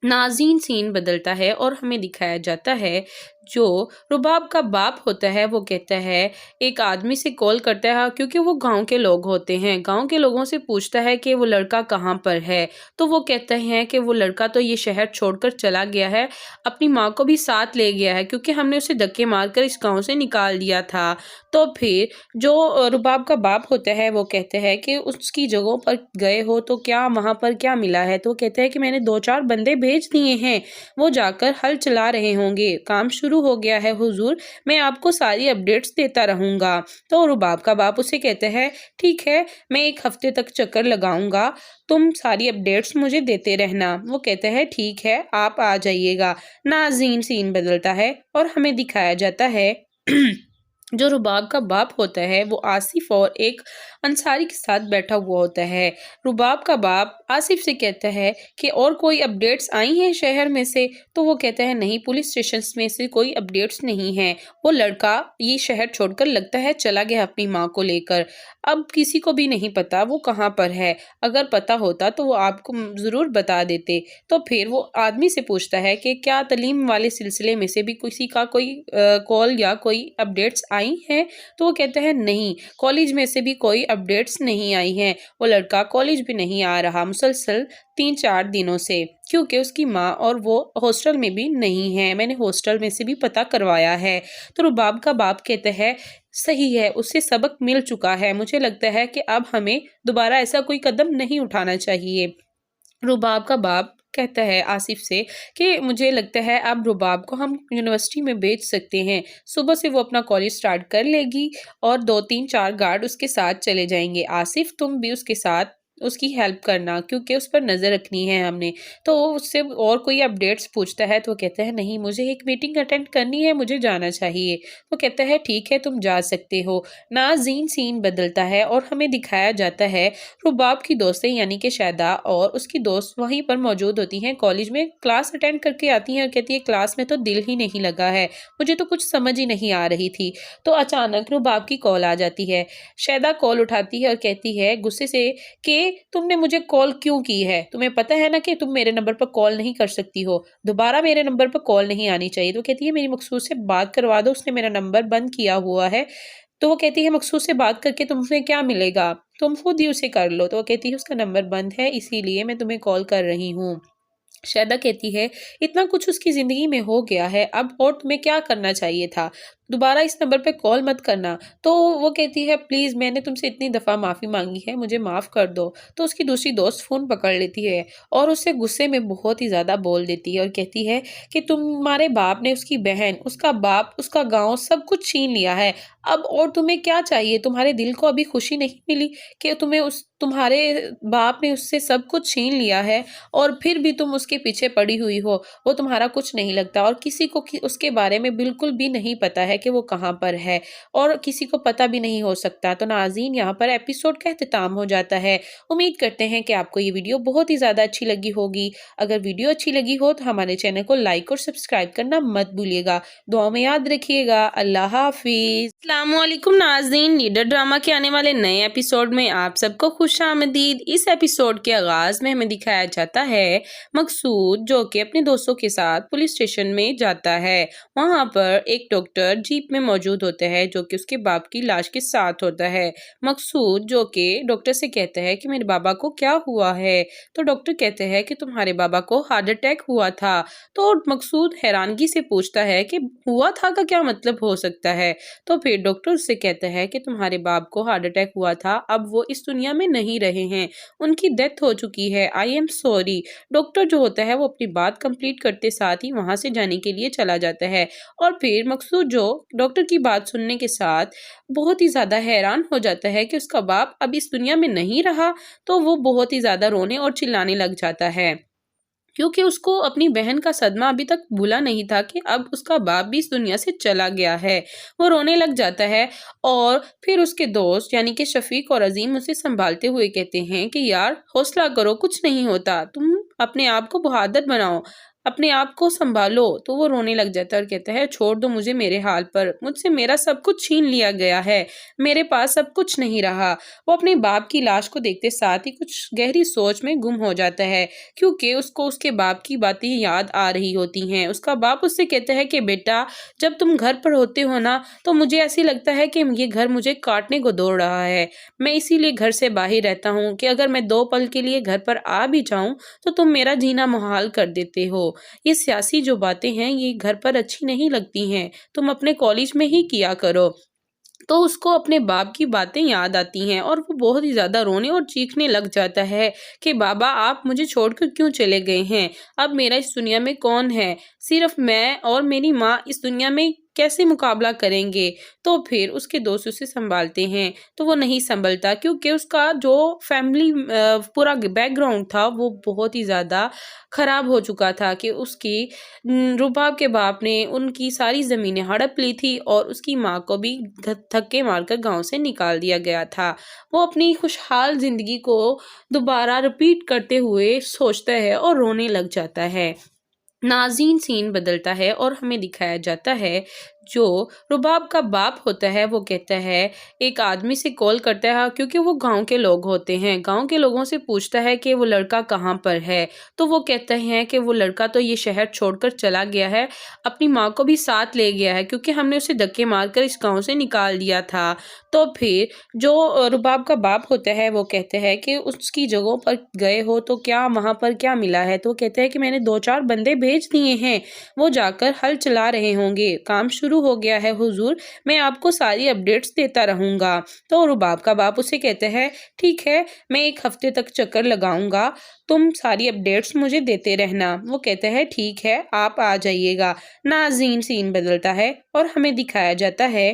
नाज़रीन सीन बदलता है और हमें दिखाया जाता है जो रुबाब का बाप होता है वो कहता है, एक आदमी से कॉल करता है क्योंकि वो गांव के लोग होते हैं, गांव के लोगों से पूछता है कि वो लड़का कहाँ पर है। तो वो कहते हैं कि वो लड़का तो ये शहर छोड़कर चला गया है, अपनी माँ को भी साथ ले गया है क्योंकि हमने उसे धक्के मारकर इस गांव से निकाल दिया था। तो फिर जो रुबाब का बाप होता है वो कहते हैं कि उसकी जगहों पर गए हो तो क्या वहाँ पर क्या मिला है। तो वो कहते हैं कि मैंने 2-4 बंदे भेज दिए हैं, वो जाकर हल चला रहे होंगे, काम शुरू हो गया है हुजूर, मैं आपको सारी अपडेट्स देता रहूंगा। तो रुबाब का बाप उसे कहते हैं, ठीक है, मैं 1 हफ्ते तक चक्कर लगाऊंगा, तुम सारी अपडेट्स मुझे देते रहना। वो कहते हैं ठीक है, आप आ जाइएगा। नाज़रीन सीन बदलता है और हमें दिखाया जाता है जो रुबाब का बाप होता है वो आसिफ और एक अंसारी के साथ बैठा हुआ होता है। रुबाब का बाप आसिफ से कहता है कि और कोई अपडेट्स आई हैं शहर में से। तो वो कहता है नहीं, पुलिस स्टेशन में से कोई अपडेट्स नहीं हैं, वो लड़का ये शहर छोड़कर लगता है चला गया अपनी माँ को लेकर। अब किसी को भी नहीं पता वो कहाँ पर है, अगर पता होता तो वो आपको ज़रूर बता देते। तो फिर वो आदमी से पूछता है कि क्या तालीम वाले सिलसिले में से भी किसी का कोई कॉल या कोई अपडेट्स आई हैं। तो वो कहते हैं नहीं, कॉलेज में से भी कोई अपडेट्स नहीं आई हैं, वो लड़का कॉलेज भी नहीं आ रहा मुसलसल 3-4 दिनों से, क्योंकि उसकी माँ और वो हॉस्टल में भी नहीं है, मैंने हॉस्टल में से भी पता करवाया है। तो रुबाब का बाप कहते हैं सही है, उससे सबक मिल चुका है, मुझे लगता है कि अब हमें दोबारा ऐसा कोई कदम नहीं उठाना चाहिए। रुबाब का बाप कहता है आसिफ से कि मुझे लगता है अब रुबाब को हम यूनिवर्सिटी में भेज सकते हैं, सुबह से वो अपना कॉलेज स्टार्ट कर लेगी और 2-3-4 गार्ड उसके साथ चले जाएंगे। आसिफ तुम भी उसके साथ उसकी हेल्प करना क्योंकि उस पर नज़र रखनी है हमने। तो वो उससे और कोई अपडेट्स पूछता है तो वो कहता है नहीं, मुझे एक मीटिंग अटेंड करनी है, मुझे जाना चाहिए। वो कहता है ठीक है, तुम जा सकते हो। नाज़रीन सीन बदलता है और हमें दिखाया जाता है रुबाब की दोस्तें यानी कि शायदा और उसकी दोस्त वहीं पर मौजूद होती हैं, कॉलेज में क्लास अटेंड करके आती हैं और कहती है क्लास में तो दिल ही नहीं लगा है, मुझे तो कुछ समझ ही नहीं आ रही थी। तो अचानक रुबाब की कॉल आ जाती है, शायदा कॉल उठाती है और कहती है गुस्से से कि तुमने मुझे कॉल क्यों की है, तुम्हें पता है ना कि तुम मेरे नंबर पर कॉल नहीं कर सकती हो, दोबारा मेरे नंबर पर कॉल नहीं आनी चाहिए। तो कहती है मेरी मकसूद से बात करवा दो, उसने मेरा नंबर बंद किया हुआ है। तो वो कहती है मकसूद से बात करके तुमसे क्या मिलेगा, तुम खुद ही उसे कर लो। तो वो कहती है उसका नंबर बंद है इसीलिए मैं तुम्हें कॉल कर रही हूँ। शायदा कहती है इतना कुछ उसकी ज़िंदगी में हो गया है, अब और तुम्हें क्या करना चाहिए था, दोबारा इस नंबर पे कॉल मत करना। तो वो कहती है प्लीज़ मैंने तुमसे इतनी दफ़ा माफ़ी मांगी है, मुझे माफ़ कर दो। तो उसकी दूसरी दोस्त फ़ोन पकड़ लेती है और उससे गुस्से में बहुत ही ज़्यादा बोल देती है और कहती है कि तुम्हारे बाप ने उसकी बहन, उसका बाप, उसका गाँव सब कुछ छीन लिया है, अब और तुम्हें क्या चाहिए, तुम्हारे दिल को अभी खुशी नहीं मिली कि तुम्हारे बाप ने उससे सब कुछ छीन लिया है और फिर भी तुम उसके पीछे पड़ी हुई हो, वो तुम्हारा कुछ नहीं लगता और किसी को उसके बारे में बिल्कुल भी नहीं पता है कि वो कहाँ पर है और किसी को पता भी नहीं हो सकता। तो नाज़रीन यहाँ पर एपिसोड का इख्तिताम हो जाता है। उम्मीद करते हैं कि आपको ये वीडियो बहुत ही ज़्यादा अच्छी लगी होगी। अगर वीडियो अच्छी लगी हो तो हमारे चैनल को लाइक और सब्सक्राइब करना मत भूलिएगा। दुआ में याद रखिएगा। अल्लाह हाफिज़। अस्सलामुअलैकुम नाज़रीन, लीडर ड्रामा के आने वाले नए एपिसोड में आप सबको खुशामदीद। इस एपिसोड के आगाज़ में हमें दिखाया जाता है मकसूद जो कि अपने दोस्तों के साथ पुलिस स्टेशन में जाता है। वहाँ पर एक डॉक्टर जीप में मौजूद होता है जो कि उसके बाप की लाश के साथ होता है। मकसूद जो कि डॉक्टर से कहता है कि मेरे बाबा को क्या हुआ है। तो डॉक्टर कहते हैं कि तुम्हारे बाबा को हार्ट अटैक हुआ था। तो मकसूद हैरानगी से पूछता है कि हुआ था का क्या मतलब हो सकता है। तो फिर डॉक्टर उससे कहता है कि तुम्हारे बाप को हार्ट अटैक हुआ था, अब वो इस दुनिया में नहीं रहे हैं, उनकी डेथ हो चुकी है, आई एम सॉरी। डॉक्टर जो होता है वो अपनी बात कंप्लीट करते साथ ही वहां से जाने के लिए चला जाता है और फिर मकसूद जो डॉक्टर की बात सुनने के साथ बहुत ही ज़्यादा हैरान हो जाता है कि उसका बाप अब इस दुनिया में नहीं रहा। तो वो बहुत ही ज़्यादा रोने और चिल्लाने लग जाता है। क्योंकि उसको अपनी बहन का सदमा अभी तक भूला नहीं था कि अब उसका बाप भी इस दुनिया से चला गया है। वो रोने लग जाता है और फिर उसके दोस्त यानी कि शफीक और अजीम उसे संभालते हुए कहते हैं कि यार हौसला करो, कुछ नहीं होता, तुम अपने आप को बहादुर बनाओ, अपने आप को संभालो। तो वो रोने लग जाता है और कहता है छोड़ दो मुझे मेरे हाल पर, मुझसे मेरा सब कुछ छीन लिया गया है, मेरे पास सब कुछ नहीं रहा। वो अपने बाप की लाश को देखते साथ ही कुछ गहरी सोच में गुम हो जाता है, क्योंकि उसको उसके बाप की बातें याद आ रही होती हैं। उसका बाप उससे कहता है कि बेटा जब तुम घर पर होते हो ना तो मुझे ऐसे लगता है कि ये घर मुझे काटने को दौड़ रहा है, मैं इसीलिए घर से बाहर रहता हूँ कि अगर मैं 2 पल के लिए घर पर आ भी जाऊं तो तुम मेरा जीना मुहाल कर देते हो। ये सियासी जो बातें हैं ये घर पर अच्छी नहीं लगती हैं, तुम अपने कॉलेज में ही किया करो। तो उसको अपने बाप की बातें याद आती हैं और वो बहुत ही ज़्यादा रोने और चीखने लग जाता है कि बाबा आप मुझे छोड़कर क्यों चले गए हैं, अब मेरा इस दुनिया में कौन है, सिर्फ मैं और मेरी माँ इस दुनिया में कैसे मुकाबला करेंगे। तो फिर उसके दोस्त उसे संभालते हैं तो वो नहीं संभलता, क्योंकि उसका जो फैमिली पूरा बैकग्राउंड था वो बहुत ही ज़्यादा ख़राब हो चुका था कि उसकी रुबाब के बाप ने उनकी सारी ज़मीनें हड़प ली थी और उसकी माँ को भी धक्के मारकर गांव से निकाल दिया गया था। वो अपनी खुशहाल ज़िंदगी को दोबारा रिपीट करते हुए सोचता है और रोने लग जाता है। नाज़रीन सीन बदलता है और हमें दिखाया जाता है जो रुबाब का बाप होता है वो कहता है एक आदमी से कॉल करता है, क्योंकि वो गांव के लोग होते हैं, गांव के लोगों से पूछता है कि वो लड़का कहाँ पर है। तो वो कहते हैं कि वो लड़का तो ये शहर छोड़कर चला गया है, अपनी माँ को भी साथ ले गया है क्योंकि हमने उसे धक्के मारकर इस गांव से निकाल दिया था। तो फिर जो रुबाब का बाप होता है वो कहते हैं कि उसकी जगहों पर गए हो तो क्या वहाँ पर क्या मिला है। तो वो कहते हैं कि मैंने 2-4 बंदे भेज दिए हैं, वो जाकर हल चला रहे होंगे, काम शुरू हो गया है हुजूर, मैं आपको सारी अपडेट्स देता रहूंगा। तो रुबाब का बाप उसे कहते हैं ठीक है मैं 1 हफ्ते तक चक्कर लगाऊंगा, तुम सारी अपडेट्स मुझे देते रहना। वो कहते हैं ठीक है आप आ जाइएगा। नाज़रीन सीन बदलता है और हमें दिखाया जाता है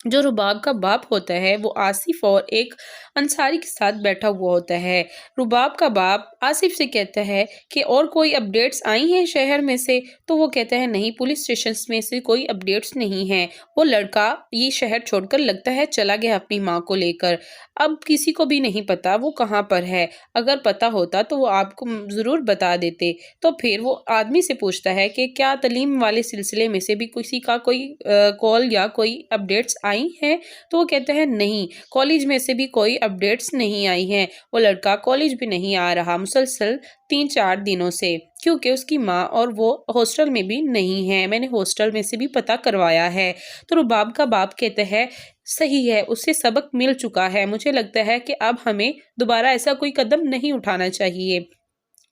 जो रुबाब का बाप होता है वो आसिफ और एक अंसारी के साथ बैठा हुआ होता है। रुबाब का बाप आसिफ से कहता है कि और कोई अपडेट्स आई हैं शहर में से। तो वो कहता है नहीं, पुलिस स्टेशन में से कोई अपडेट्स नहीं हैं, वो लड़का ये शहर छोड़कर लगता है चला गया अपनी माँ को लेकर, अब किसी को भी नहीं पता वो कहाँ पर है, अगर पता होता तो वो आपको ज़रूर बता देते। तो फिर वो आदमी से पूछता है कि क्या तालीम वाले सिलसिले में से भी किसी का कोई कॉल या कोई अपडेट्स आई हैं। तो वो कहते हैं नहीं, कॉलेज में से भी कोई अपडेट्स नहीं आई हैं, वो लड़का कॉलेज भी नहीं आ रहा मुसलसल 3-4 दिनों से, क्योंकि उसकी माँ और वो हॉस्टल में भी नहीं है, मैंने हॉस्टल में से भी पता करवाया है। तो रुबाब का बाप कहते हैं सही है, उससे सबक मिल चुका है, मुझे लगता है कि अब हमें दोबारा ऐसा कोई कदम नहीं उठाना चाहिए।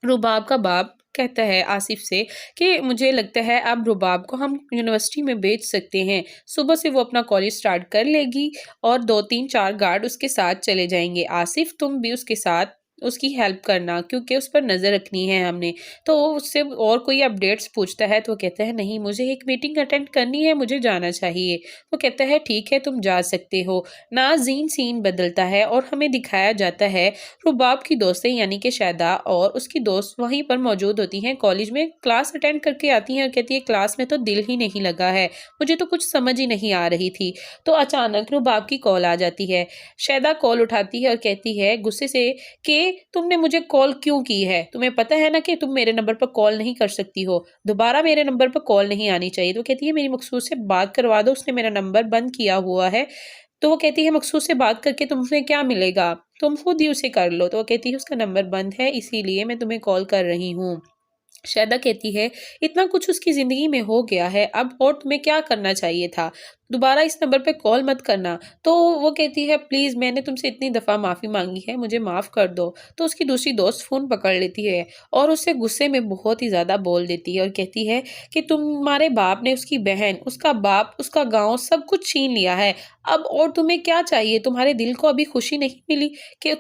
रुबाब का बाप कहता है आसिफ से कि मुझे लगता है अब रुबाब को हम यूनिवर्सिटी में भेज सकते हैं, सुबह से वो अपना कॉलेज स्टार्ट कर लेगी और 2-3-4 गार्ड उसके साथ चले जाएंगे। आसिफ तुम भी उसके साथ उसकी हेल्प करना, क्योंकि उस पर नज़र रखनी है हमने। तो वो उससे और कोई अपडेट्स पूछता है तो वो कहता है नहीं, मुझे एक मीटिंग अटेंड करनी है, मुझे जाना चाहिए। वो कहता है ठीक है तुम जा सकते हो। नाज़रीन सीन बदलता है और हमें दिखाया जाता है रुबाब की दोस्तें यानी कि शायदा और उसकी दोस्त वहीं पर मौजूद होती हैं, कॉलेज में क्लास अटेंड करके आती हैं और कहती है क्लास में तो दिल ही नहीं लगा है, मुझे तो कुछ समझ ही नहीं आ रही थी। तो अचानक रुबाब की कॉल आ जाती है, शायदा कॉल उठाती है और कहती है गुस्से से कि तुमने मुझे कॉल क्यों की है, तुम्हें पता है ना कि तुम मेरे नंबर पर कॉल नहीं कर सकती हो, दोबारा मेरे नंबर पर कॉल नहीं आनी चाहिए। तो कहती है मेरी मकसूद से बात करवा दो, उसने मेरा नंबर बंद किया हुआ है। तो वो कहती है मकसूद से बात करके तुमसे क्या मिलेगा, तुम खुद ही उसे कर लो। तो वो कहती है उसका नंबर बंद है इसीलिए मैं तुम्हें कॉल कर रही हूँ। शायदा कहती है इतना कुछ उसकी ज़िंदगी में हो गया है, अब और तुम्हें क्या करना चाहिए था, दोबारा इस नंबर पे कॉल मत करना। तो वो कहती है प्लीज़ मैंने तुमसे इतनी दफ़ा माफ़ी मांगी है, मुझे माफ़ कर दो। तो उसकी दूसरी दोस्त फ़ोन पकड़ लेती है और उससे गुस्से में बहुत ही ज़्यादा बोल देती है और कहती है कि तुम्हारे बाप ने उसकी बहन, उसका बाप, उसका गाँव सब कुछ छीन लिया है, अब और तुम्हें क्या चाहिए, तुम्हारे दिल को अभी खुशी नहीं मिली कि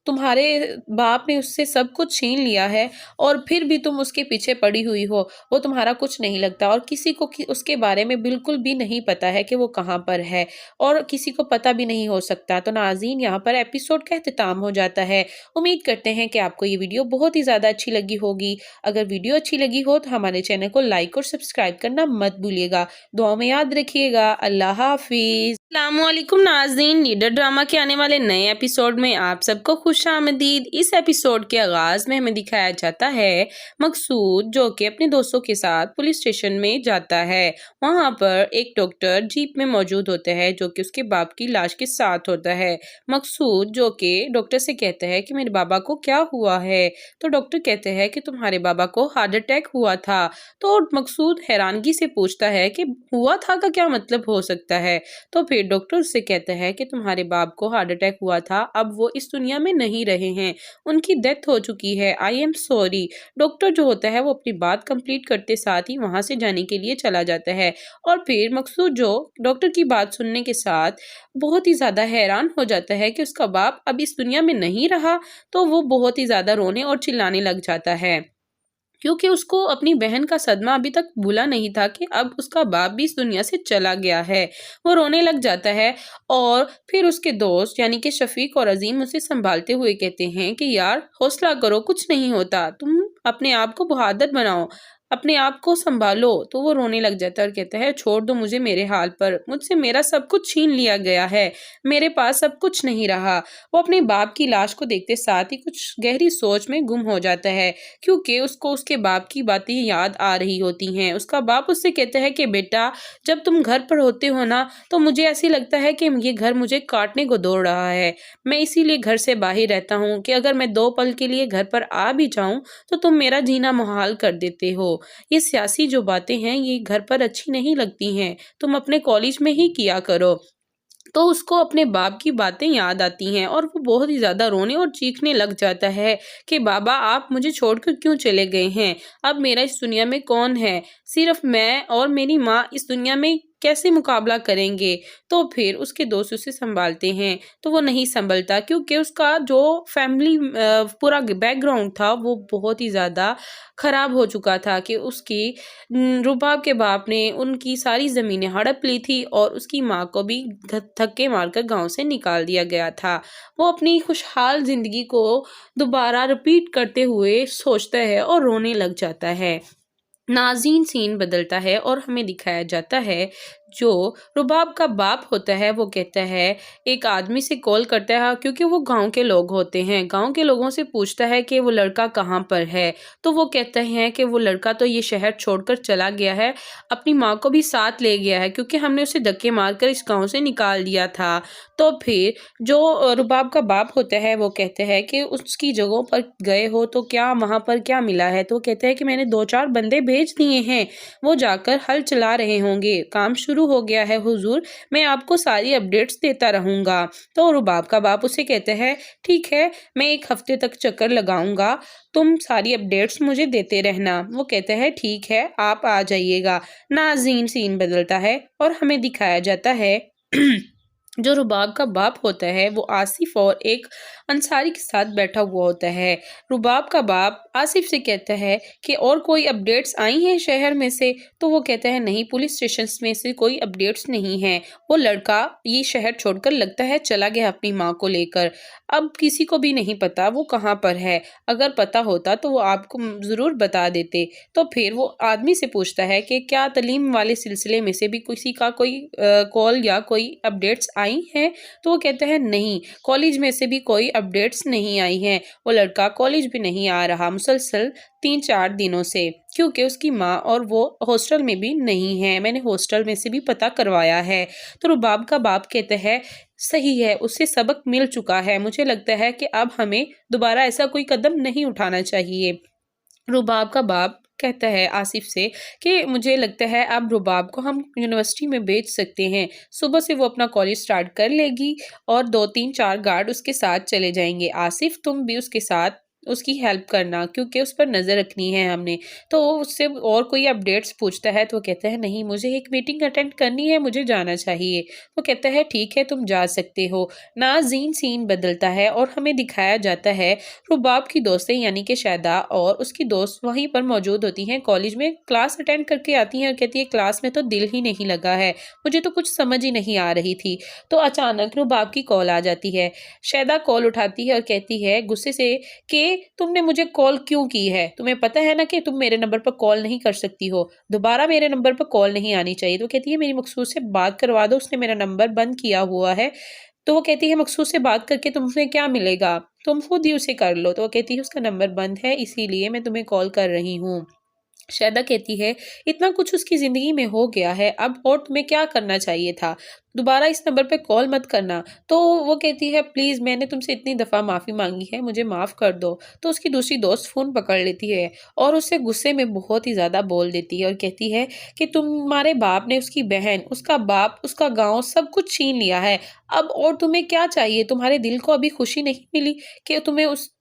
तुम्हारे बाप ने उससे सब कुछ छीन लिया है और फिर भी तुम उसके पीछे पड़ी हुई हो, वो तुम्हारा कुछ नहीं लगता और किसी को उसके बारे में बिल्कुल भी नहीं पता है ہے کہ وہ کہاں پر ہے اور کسی کو پتہ بھی نہیں ہو سکتا۔ تو ناظرین یہاں پر ایپیسوڈ کا اختتام ہو جاتا ہے۔ امید کرتے ہیں کہ آپ کو یہ ویڈیو بہت ہی زیادہ اچھی لگی ہوگی۔ اگر ویڈیو اچھی لگی ہو تو ہمارے چینل کو لائک اور سبسکرائب کرنا مت بھولیے گا۔ دعا میں یاد رکھیے گا۔ اللہ حافظ۔ السلام علیکم ناظرین، لیڈر ڈرامہ کے آنے والے نئے ایپیسوڈ میں آپ سب کو خوش آمدید۔ اس ایپیسوڈ کے آغاز میں ہمیں دکھایا جاتا ہے مقصود جو کہ اپنے دوستوں کے ساتھ پولیس اسٹیشن میں جاتا ہے۔ وہاں پر ایک ڈاکٹر جیپ میں موجود ہوتا ہے جو کہ اس کے باپ کی لاش کے ساتھ ہوتا ہے۔ مقصود جو کہ ڈاکٹر سے کہتا ہے کہ میرے بابا کو کیا ہوا ہے، تو ڈاکٹر کہتے ہیں کہ تمہارے بابا کو ہارٹ اٹیک ہوا تھا۔ تو مقصود حیرانگی سے پوچھتا ہے کہ ہوا تھا کا کیا مطلب ہو سکتا ہے، تو پھر ڈاکٹر اس سے کہتا ہے کہ تمہارے باپ کو ہارٹ اٹیک ہوا تھا، اب وہ اس دنیا میں نہیں رہے ہیں، ان کی ڈیتھ ہو چکی ہے، آئی ایم سوری۔ ڈاکٹر جو ہوتا ہے وہ اپنی بات کمپلیٹ کرتے ساتھ ہی وہاں سے جانے کے لیے چلا جاتا ہے، اور پھر مقصود جو ڈاکٹر کی بات سننے کے ساتھ بہت ہی زیادہ حیران ہو جاتا ہے کہ اس کا باپ اب اس دنیا میں نہیں رہا، تو وہ بہت ہی زیادہ رونے اور چلانے لگ جاتا ہے، کیونکہ اس کو اپنی بہن کا صدمہ ابھی تک بھولا نہیں تھا کہ اب اس کا باپ بھی اس دنیا سے چلا گیا ہے۔ وہ رونے لگ جاتا ہے، اور پھر اس کے دوست یعنی کہ شفیق اور عظیم اسے سنبھالتے ہوئے کہتے ہیں کہ یار حوصلہ کرو، کچھ نہیں ہوتا، تم اپنے آپ کو بہادر بناؤ، اپنے آپ کو سنبھالو۔ تو وہ رونے لگ جاتا ہے اور کہتا ہے چھوڑ دو مجھے میرے حال پر، مجھ سے میرا سب کچھ چھین لیا گیا ہے، میرے پاس سب کچھ نہیں رہا۔ وہ اپنے باپ کی لاش کو دیکھتے ساتھ ہی کچھ گہری سوچ میں گم ہو جاتا ہے، کیونکہ اس کو اس کے باپ کی باتیں یاد آ رہی ہوتی ہیں۔ اس کا باپ اس سے کہتا ہے کہ بیٹا جب تم گھر پر ہوتے ہو نا تو مجھے ایسی لگتا ہے کہ یہ گھر مجھے کاٹنے کو دوڑ رہا ہے، میں اسی لیے گھر سے باہر رہتا ہوں کہ اگر میں 2 پل کے لیے گھر پر آ بھی جاؤں تو تم میرا جینا محال کر دیتے ہو۔ یہ سیاسی جو باتیں ہیں یہ گھر پر اچھی نہیں لگتی ہیں، تم اپنے کالج میں ہی کیا کرو۔ تو اس کو اپنے باپ کی باتیں یاد آتی ہیں اور وہ بہت ہی زیادہ رونے اور چیخنے لگ جاتا ہے کہ بابا آپ مجھے چھوڑ کر کیوں چلے گئے ہیں، اب میرا اس دنیا میں کون ہے، صرف میں اور میری ماں اس دنیا میں کیسے مقابلہ کریں گے۔ تو پھر اس کے دوست اسے سنبھالتے ہیں، تو وہ نہیں سنبھلتا کیونکہ اس کا جو فیملی پورا بیک گراؤنڈ تھا وہ بہت ہی زیادہ خراب ہو چکا تھا کہ اس کی رباب کے باپ نے ان کی ساری زمینیں ہڑپ لی تھی اور اس کی ماں کو بھی دھکے مار کر گاؤں سے نکال دیا گیا تھا۔ وہ اپنی خوشحال زندگی کو دوبارہ رپیٹ کرتے ہوئے سوچتا ہے اور رونے لگ جاتا ہے۔ ناظرین سین بدلتا ہے اور ہمیں دکھایا جاتا ہے جو رباب کا باپ ہوتا ہے وہ کہتا ہے ایک آدمی سے کال کرتا ہے کیونکہ وہ گاؤں کے لوگ ہوتے ہیں، گاؤں کے لوگوں سے پوچھتا ہے کہ وہ لڑکا کہاں پر ہے، تو وہ کہتے ہیں کہ وہ لڑکا تو یہ شہر چھوڑ کر چلا گیا ہے، اپنی ماں کو بھی ساتھ لے گیا ہے کیونکہ ہم نے اسے دھکے مار کر اس گاؤں سے نکال دیا تھا۔ تو پھر جو رباب کا باپ ہوتا ہے وہ کہتے ہیں کہ اس کی جگہوں پر گئے ہو تو کیا وہاں پر کیا ملا ہے، تو وہ کہتے ہیں کہ میں نے 2-4 بندے بھیج دیے ہیں، وہ جا کر ہل چلا رہے ہوں گے، کام شروع ہو گیا ہے حضور، میں آپ کو ساری اپڈیٹس دیتا رہوں گا۔ تو رباب کا باپ اسے کہتے ہیں ٹھیک ہے میں 1 ہفتے تک چکر لگاؤں گا، تم ساری اپڈیٹس مجھے دیتے رہنا۔ وہ کہتے ہیں ٹھیک ہے آپ آ جائیے گا۔ ناظرین سین بدلتا ہے اور ہمیں دکھایا جاتا ہے جو رباب کا باپ ہوتا ہے وہ آصف اور ایک انصاری کے ساتھ بیٹھا ہوا ہوتا ہے۔ رباب کا باپ آصف سے کہتا ہے کہ اور کوئی اپڈیٹس آئی ہیں شہر میں سے، تو وہ کہتا ہے نہیں پولیس اسٹیشنز میں سے کوئی اپڈیٹس نہیں ہیں، وہ لڑکا یہ شہر چھوڑ کر لگتا ہے چلا گیا اپنی ماں کو لے کر، اب کسی کو بھی نہیں پتا وہ کہاں پر ہے، اگر پتا ہوتا تو وہ آپ کو ضرور بتا دیتے۔ تو پھر وہ آدمی سے پوچھتا ہے کہ کیا تعلیم والے سلسلے میں سے بھی کسی کا کوئی کال یا کوئی اپڈیٹس آئی ہیں، تو وہ کہتے ہیں نہیں کالج میں سے بھی کوئی اپڈیٹس نہیں آئی ہیں، وہ لڑکا کالج بھی نہیں آ رہا مسلسل 3-4 دنوں سے، کیونکہ اس کی ماں اور وہ ہاسٹل میں بھی نہیں ہے، میں نے ہاسٹل میں سے بھی پتہ کروایا ہے۔ تو رباب کا باپ کہتا ہے صحیح ہے اسے سبق مل چکا ہے، مجھے لگتا ہے کہ اب ہمیں دوبارہ ایسا کوئی قدم نہیں اٹھانا چاہیے۔ رباب کا باپ کہتا ہے آصف سے کہ مجھے لگتا ہے اب رباب کو ہم یونیورسٹی میں بھیج سکتے ہیں، صبح سے وہ اپنا کالج سٹارٹ کر لے گی اور 2-3-4 گارڈ اس کے ساتھ چلے جائیں گے، آصف تم بھی اس کے ساتھ उसकी हेल्प करना, क्योंकि उस पर नज़र रखनी है हमने। तो वो उससे और कोई अपडेट्स पूछता है तो वो कहता है नहीं, मुझे एक मीटिंग अटेंड करनी है, मुझे जाना चाहिए। वो कहता है ठीक है, तुम जा सकते हो। नाज़रीन सीन बदलता है और हमें दिखाया जाता है रुबाब की दोस्तें यानी कि शायदा और उसकी दोस्त वहीं पर मौजूद होती हैं, कॉलेज में क्लास अटेंड करके आती हैं और कहती है क्लास में तो दिल ही नहीं लगा है, मुझे तो कुछ समझ ही नहीं आ रही थी। तो अचानक रुबाब की कॉल आ जाती है। शायदा कॉल उठाती है और कहती है गुस्से से कि तुमने मुझे कॉल क्यों की है, तुम्हें पता है ना कि तुम मेरे नंबर पर कॉल नहीं कर सकती हो, दोबारा मेरे नंबर पर कॉल नहीं आनी चाहिए। तो कहती है मेरी मकसूद से बात करवा दो, उसने मेरा नंबर बंद किया हुआ है। तो वो कहती है मकसूद से बात करके तुमसे क्या मिलेगा, तुम खुद ही उसे कर लो। तो वो कहती है उसका नंबर बंद है, इसीलिए मैं तुम्हें कॉल कर रही हूँ। शायदा कहती है इतना कुछ उसकी ज़िंदगी में हो गया है, अब और तुम्हें क्या करना चाहिए था, दोबारा इस नंबर पे कॉल मत करना। तो वो कहती है प्लीज़ मैंने तुमसे इतनी दफ़ा माफ़ी मांगी है, मुझे माफ़ कर दो। तो उसकी दूसरी दोस्त फ़ोन पकड़ लेती है और उससे गुस्से में बहुत ही ज़्यादा बोल देती है और कहती है कि तुम्हारे बाप ने उसकी बहन, उसका बाप, उसका गाँव सब कुछ छीन लिया है, अब और तुम्हें क्या चाहिए, तुम्हारे दिल को अभी खुशी नहीं मिली कि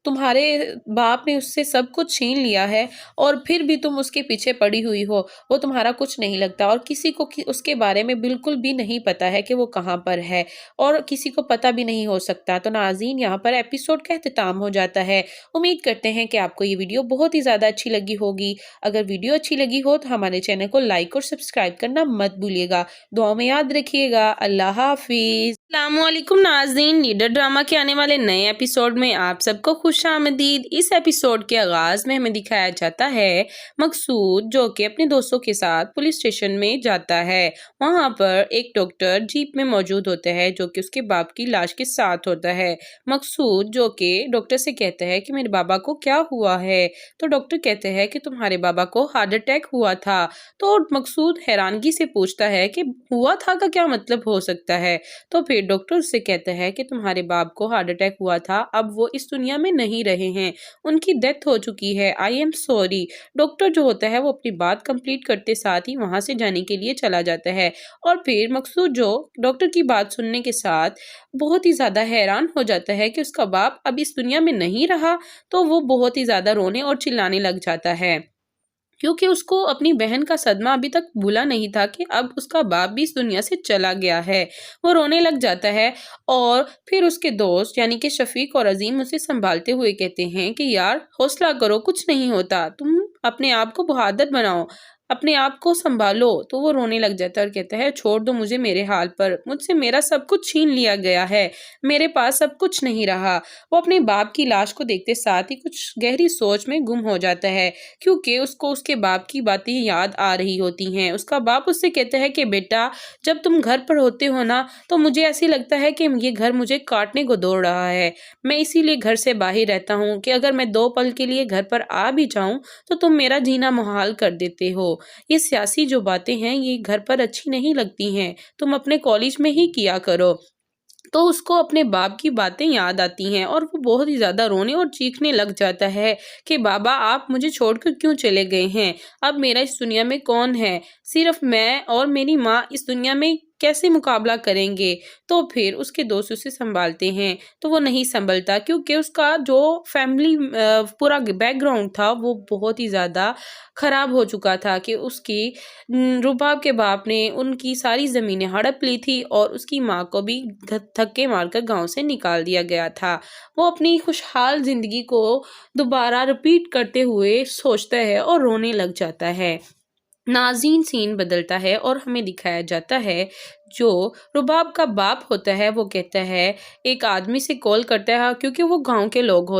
तुम्हारे बाप ने उससे सब कुछ छीन लिया है और फिर भी तुम उसके पीछे पड़ी हुई हो, वो तुम्हारा कुछ नहीं लगता और किसी को उसके बारे में बिल्कुल भी नहीं पता है कि वो कहाँ पर है और किसी को पता भी नहीं हो सकता। तो नाज़रीन यहाँ पर एपिसोड का इख्तिताम हो जाता है। उम्मीद करते हैं कि आपको ये वीडियो बहुत ही ज़्यादा अच्छी लगी होगी। अगर वीडियो अच्छी लगी हो तो हमारे चैनल को लाइक और सब्सक्राइब करना मत भूलिएगा। दुआ में याद रखिएगा। अल्लाह हाफिज़। अस्सलामुअलैकुम नाज़रीन, लीडर ड्रामा के आने वाले नए एपिसोड में आप सबको खुशामदीद। इस एपिसोड के आगाज़ में हमें दिखाया जाता है मकसूद जो कि अपने दोस्तों के साथ पुलिस स्टेशन में जाता है। वहाँ पर एक डॉक्टर जीप में मौजूद होता है जो कि उसके बाप की लाश के साथ होता है। मकसूद जो कि डॉक्टर से कहता है कि मेरे बाबा को क्या हुआ है। तो डॉक्टर कहते हैं कि तुम्हारे बाबा को हार्ट अटैक हुआ था। तो मकसूद हैरानगी से पूछता है कि हुआ था का क्या मतलब हो सकता है। तो फिर डॉक्टर उससे कहता है कि तुम्हारे बाप को हार्ट अटैक हुआ था, अब वो इस दुनिया में नहीं रहे हैं, उनकी डेथ हो चुकी है, आई एम सॉरी। डॉक्टर जो होता है वो अपनी बात कंप्लीट करते साथ ही वहां से जाने के लिए चला जाता है और फिर मकसूद जो डॉक्टर की बात सुनने के साथ बहुत ही ज्यादा हैरान हो जाता है कि उसका बाप अब इस दुनिया में नहीं रहा। तो वो बहुत ही ज्यादा रोने और चिल्लाने लग जाता है क्योंकि उसको अपनी बहन का सदमा अभी तक भूला नहीं था कि अब उसका बाप भी इस दुनिया से चला गया है। वो रोने लग जाता है और फिर उसके दोस्त यानी कि शफीक और अजीम उसे संभालते हुए कहते हैं कि यार हौसला करो, कुछ नहीं होता, तुम अपने आप को बहादुर बनाओ, अपने आप को संभालो। तो वो रोने लग जाता है और कहता है छोड़ दो मुझे मेरे हाल पर, मुझसे मेरा सब कुछ छीन लिया गया है, मेरे पास सब कुछ नहीं रहा। वो अपने बाप की लाश को देखते साथ ही कुछ गहरी सोच में गुम हो जाता है क्योंकि उसको उसके बाप की बातें याद आ रही होती हैं। उसका बाप उससे कहता है कि बेटा जब तुम घर पर होते हो ना तो मुझे ऐसे लगता है कि ये घर मुझे काटने को दौड़ रहा है, मैं इसीलिए घर से बाहर रहता हूँ कि अगर मैं 2 पल के लिए घर पर आ भी जाऊँ तो तुम मेरा जीना मुहाल कर देते हो। ये सियासी जो बातें हैं ये घर पर अच्छी नहीं लगती हैं, तुम अपने कॉलेज में ही किया करो। तो उसको अपने बाप की बातें याद आती हैं और वो बहुत ही ज़्यादा रोने और चीखने लग जाता है कि बाबा आप मुझे छोड़कर क्यों चले गए हैं, अब मेरा इस दुनिया में कौन है, सिर्फ मैं और मेरी माँ इस दुनिया में कैसे मुकाबला करेंगे। तो फिर उसके दोस्त उसे संभालते हैं तो वो नहीं संभलता क्योंकि उसका जो फैमिली पूरा बैकग्राउंड था वो बहुत ही ज़्यादा ख़राब हो चुका था कि उसकी रुबाब के बाप ने उनकी सारी ज़मीनें हड़प ली थी और उसकी माँ को भी धक्के मारकर गांव से निकाल दिया गया था। वो अपनी खुशहाल ज़िंदगी को दोबारा रिपीट करते हुए सोचता है और रोने लग जाता है। नाज़रीन सीन बदलता है और हमें दिखाया जाता है जो रुबाब का बाप होता है वो कहता है एक आदमी से कॉल करता है क्योंकि वो गांव के लोग होते